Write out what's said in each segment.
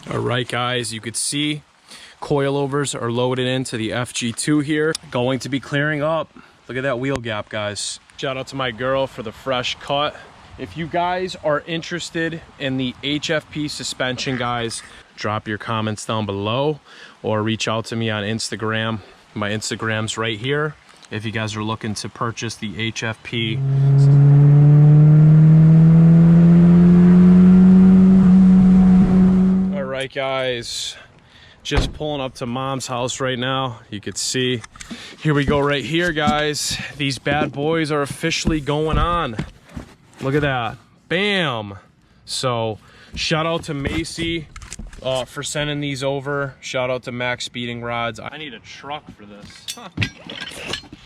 Alright guys, you could see coilovers are loaded into the FG2 here. Going to be clearing up. Look at that wheel gap, guys. Shout out to my girl for the fresh cut. If you guys are interested in the HFP suspension, guys, drop your comments down below or reach out to me on Instagram. My Instagram's right here if you guys are looking to purchase the HFP. All right, guys, just pulling up to mom's house right now. You could see, here we go right here, guys. These bad boys are officially going on. Look at that, bam. So shout out to Macy for sending these over. Shout out to Maxpeedingrods. I need a truck for this. Huh.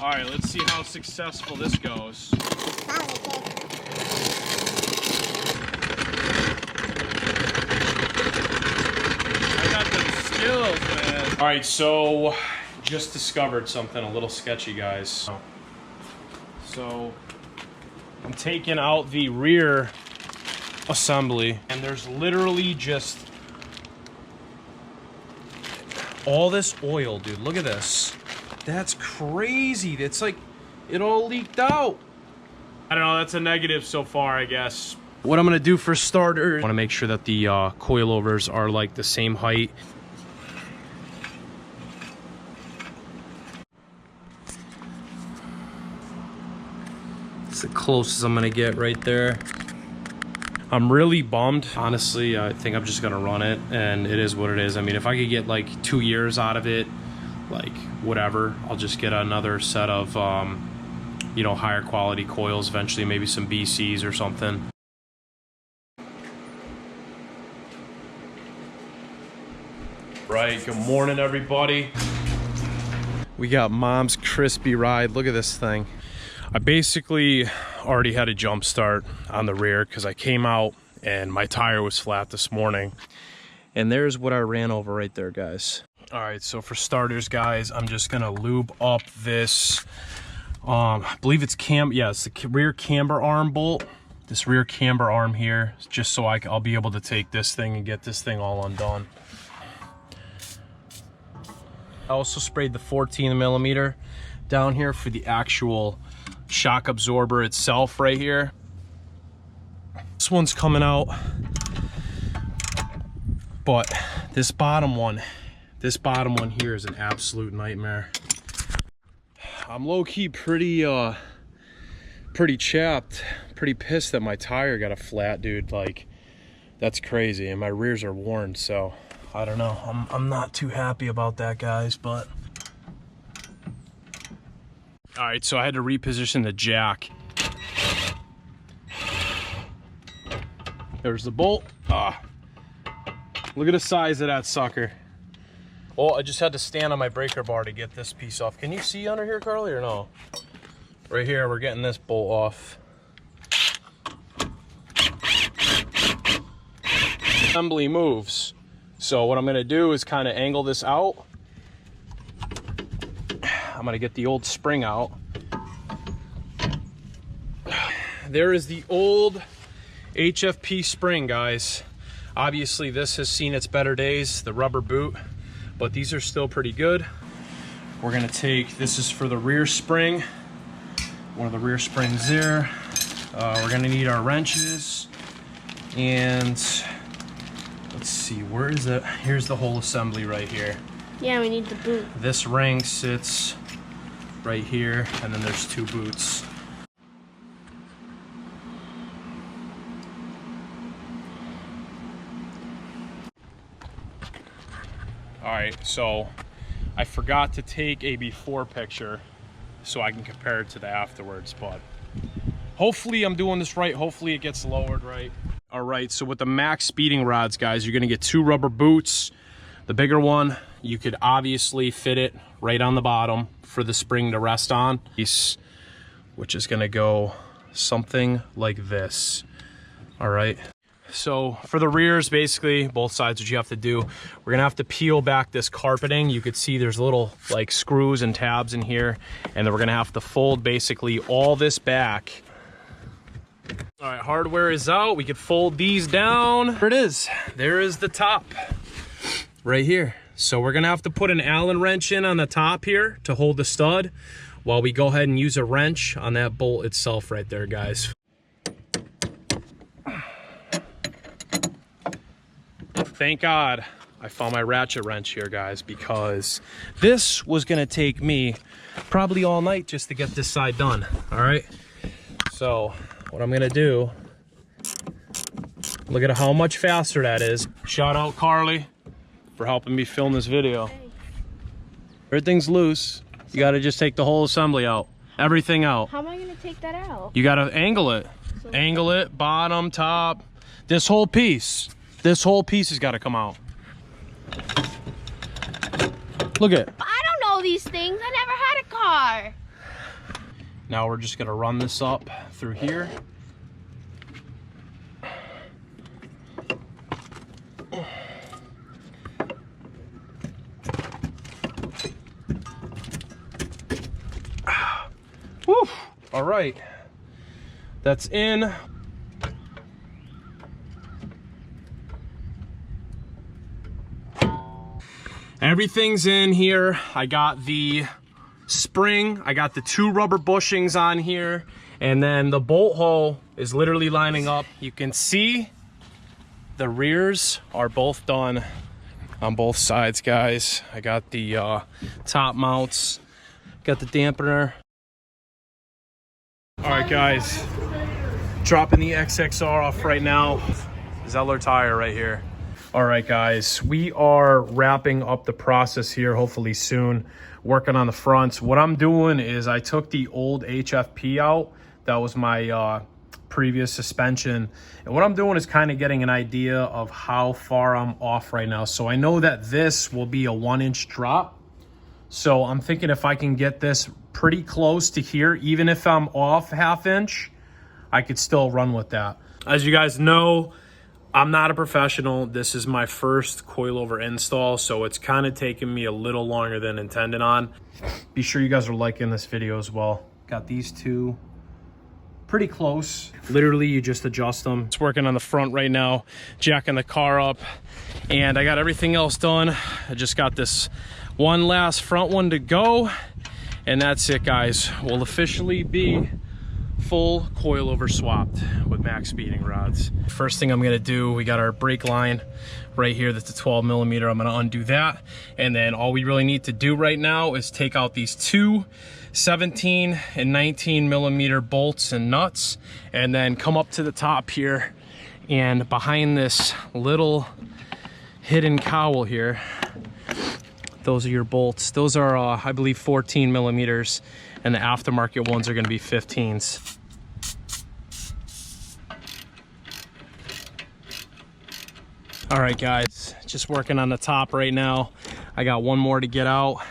All right, let's see how successful this goes. I got the skills, man. All right, so just discovered something a little sketchy, guys. So I'm taking out the rear assembly, and there's literally just all this oil, dude. Look at this. That's crazy. It's like it all leaked out. I don't know, that's a negative so far, I guess. What I'm gonna do for starters, I wanna make sure that the coilovers are like the same height. It's the closest I'm gonna get right there. I'm really bummed. Honestly, I think I'm just gonna run it, and it is what it is. I mean, if I could get like 2 years out of it, like whatever, I'll just get another set of, you know, higher quality coils eventually, maybe some BCs or something. Right, good morning, everybody. We got mom's crispy ride. Look at this thing. I basically already had a jump start on the rear because I came out and my tire was flat this morning. And there's what I ran over right there, guys. All right, so for starters, guys, I'm just gonna lube up this, I believe it's it's the rear camber arm bolt. This rear camber arm here, just so I'll be able to take this thing and get this thing all undone. I also sprayed the 14mm down here for the actual shock absorber itself right here. This one's coming out, but this bottom one here is an absolute nightmare. I'm low-key pretty chapped, pretty pissed that my tire got a flat, dude. Like, that's crazy, and my rears are worn, so I don't know. I'm not too happy about that, guys, but all right, so I had to reposition the jack. There's the bolt. Look at the size of that sucker. Well, I just had to stand on my breaker bar to get this piece off. Can you see under here, Carly, or no? Right here, we're getting this bolt off. Assembly moves. So what I'm gonna do is kind of angle this out. I'm gonna get the old spring out. There is the old HFP spring, guys. Obviously this has seen its better days, the rubber boot, but these are still pretty good. We're gonna take, this is for the rear spring, one of the rear springs there. We're gonna need our wrenches, and let's see, where is it? Here's the whole assembly right here. Yeah, we need the boot. This ring sits right here, and then there's 2 boots. All right, so I forgot to take a before picture so I can compare it to the afterwards, but hopefully I'm doing this right. Hopefully it gets lowered right. All right, so with the Maxpeedingrods, guys, you're gonna get 2 rubber boots. The bigger one, you could obviously fit it right on the bottom for the spring to rest on, which is gonna go something like this. All right, So for the rears, basically both sides, what you have to do, we're gonna have to peel back this carpeting. You could see there's little like screws and tabs in here, and then we're gonna have to fold basically all this back. All right, hardware is out. We could fold these down. There it is. There is the top right here. So we're gonna have to put an Allen wrench in on the top here to hold the stud while we go ahead and use a wrench on that bolt itself right there, guys. Thank God I found my ratchet wrench here, guys, because this was gonna take me probably all night just to get this side done. All right, so what I'm gonna do, look at how much faster that is. Shout out Carly for helping me film this video. Everything's loose. You gotta just take the whole assembly out, everything out. How am I gonna take that out? You gotta angle it. So angle it, bottom, top. This whole piece has gotta come out. Look at it. I don't know these things. I never had a car. Now we're just gonna run this up through here. Woo! All right, that's in. Everything's in here. I got the spring, I got the 2 rubber bushings on here, and then the bolt hole is literally lining up. You can see the rears are both done on both sides, guys. I got the top mounts, got the dampener. All right, guys, dropping the XXR off right now. Zeller tire right here. All right, guys, we are wrapping up the process here, hopefully soon, working on the fronts. What I'm doing is I took the old HFP out. That was my previous suspension. And what I'm doing is kind of getting an idea of how far I'm off right now. So I know that this will be a 1-inch drop. So I'm thinking if I can get this pretty close to here, even if I'm off 1/2 inch, I could still run with that. As you guys know, I'm not a professional. This is my first coilover install, so it's kind of taking me a little longer than intended on. Be sure you guys are liking this video as well. Got these two pretty close. Literally, you just adjust them. It's working on the front right now, jacking the car up, and I got everything else done. I just got this one last front one to go, and that's it, guys. We'll officially be full coilover swapped with Maxpeedingrods. First thing I'm gonna do, we got our brake line right here. That's a 12mm. I'm gonna undo that, and then all we really need to do right now is take out these 2 17 and 19mm bolts and nuts, and then come up to the top here, and behind this little hidden cowl here, those are your bolts. Those are I believe 14mm, and the aftermarket ones are gonna be 15s. All right, guys, just working on the top right now. I got one more to get out.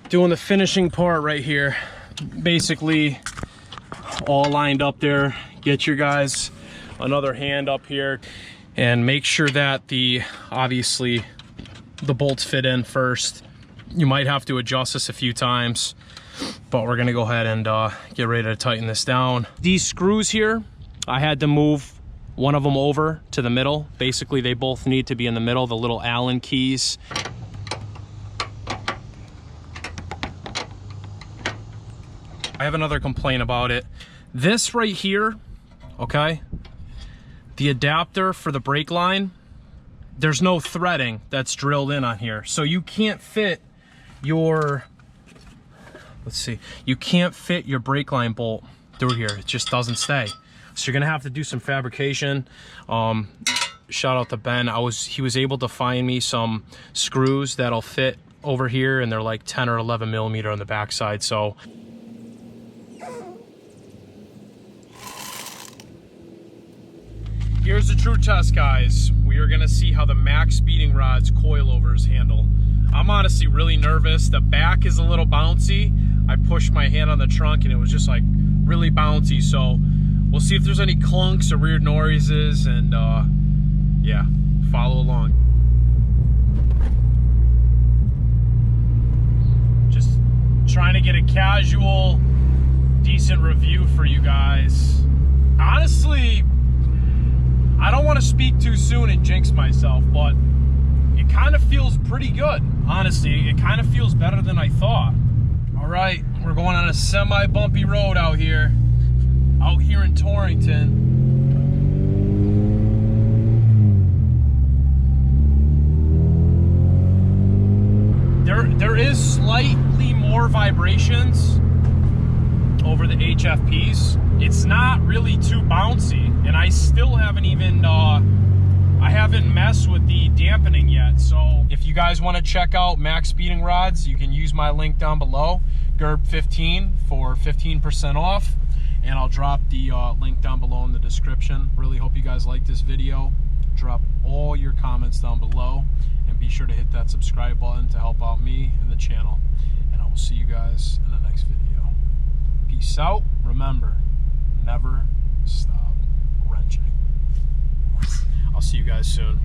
Doing the finishing part right here. Basically all lined up there. Get your guys another hand up here and make sure that obviously the bolts fit in first. You might have to adjust this a few times, but we're gonna go ahead and get ready to tighten this down. These screws here, I had to move one of them over to the middle. Basically, they both need to be in the middle, the little Allen keys. I have another complaint about it. This right here, okay, the adapter for the brake line, there's no threading that's drilled in on here. So you can't fit your, let's see, you can't fit your brake line bolt through here. It just doesn't stay. So you're gonna have to do some fabrication. Shout out to Ben. He was able to find me some screws that'll fit over here, and they're like 10 or 11mm on the backside. So here's the true test, guys. We are gonna see how the Maxpeedingrods coilovers handle I'm honestly really nervous. The back is a little bouncy. I pushed my hand on the trunk and it was just like really bouncy. So we'll see if there's any clunks or weird noises, and yeah, follow along. Just trying to get a casual, decent review for you guys. Honestly, I don't want to speak too soon and jinx myself, but it kind of feels pretty good. Honestly, it kind of feels better than I thought. All right, we're going on a semi-bumpy road out here in Torrington. There is slightly more vibrations over the HFPs. It's not really too bouncy, and I still haven't even I haven't messed with the dampening yet. So if you guys want to check out Maxpeedingrods, you can use my link down below, Gerb 15 for 15% off, and I'll drop the link down below in the description. Really hope you guys like this video. Drop all your comments down below, and be sure to hit that subscribe button to help out me and the channel. And I will see you guys in the next video. Peace out. Remember, never stop wrenching. I'll see you guys soon.